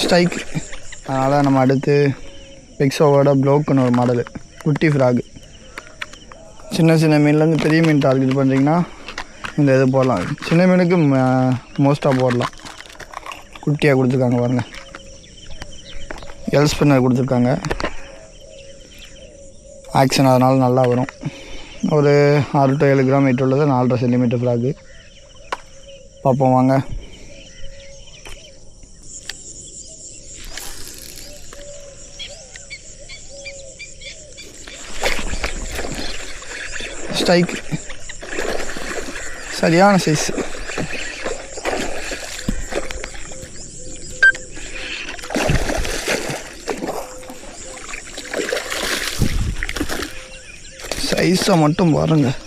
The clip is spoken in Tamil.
ஸ்ட்ரைக். அதனால் நம்ம அடுத்து பிக்ஸோவோட ப்ளோக்குன்னு ஒரு மாடலு, குட்டி ஃப்ராகு. சின்ன சின்ன மீன்லேருந்து பெரிய மீன் டார்கெட் பண்ணுறீங்கன்னா இந்த இது போடலாம். சின்ன மீனுக்கு மோஸ்ட்டாக போடலாம். குட்டியாக கொடுத்துருக்காங்க பாருங்கள். எல் ஸ்பின்னர் கொடுத்துருக்காங்க. ஆக்ஷன் அதனால் நல்லா வரும். ஒரு 6 to 7 கிராம் வெயிட் உள்ளது, 4.5 சென்டிமீட்டர் ஃப்ராகு. பார்ப்போம் வாங்க. ஸ்ட்ரைக். சரியான சைஸ். சைஸை மட்டும் பாருங்கள்.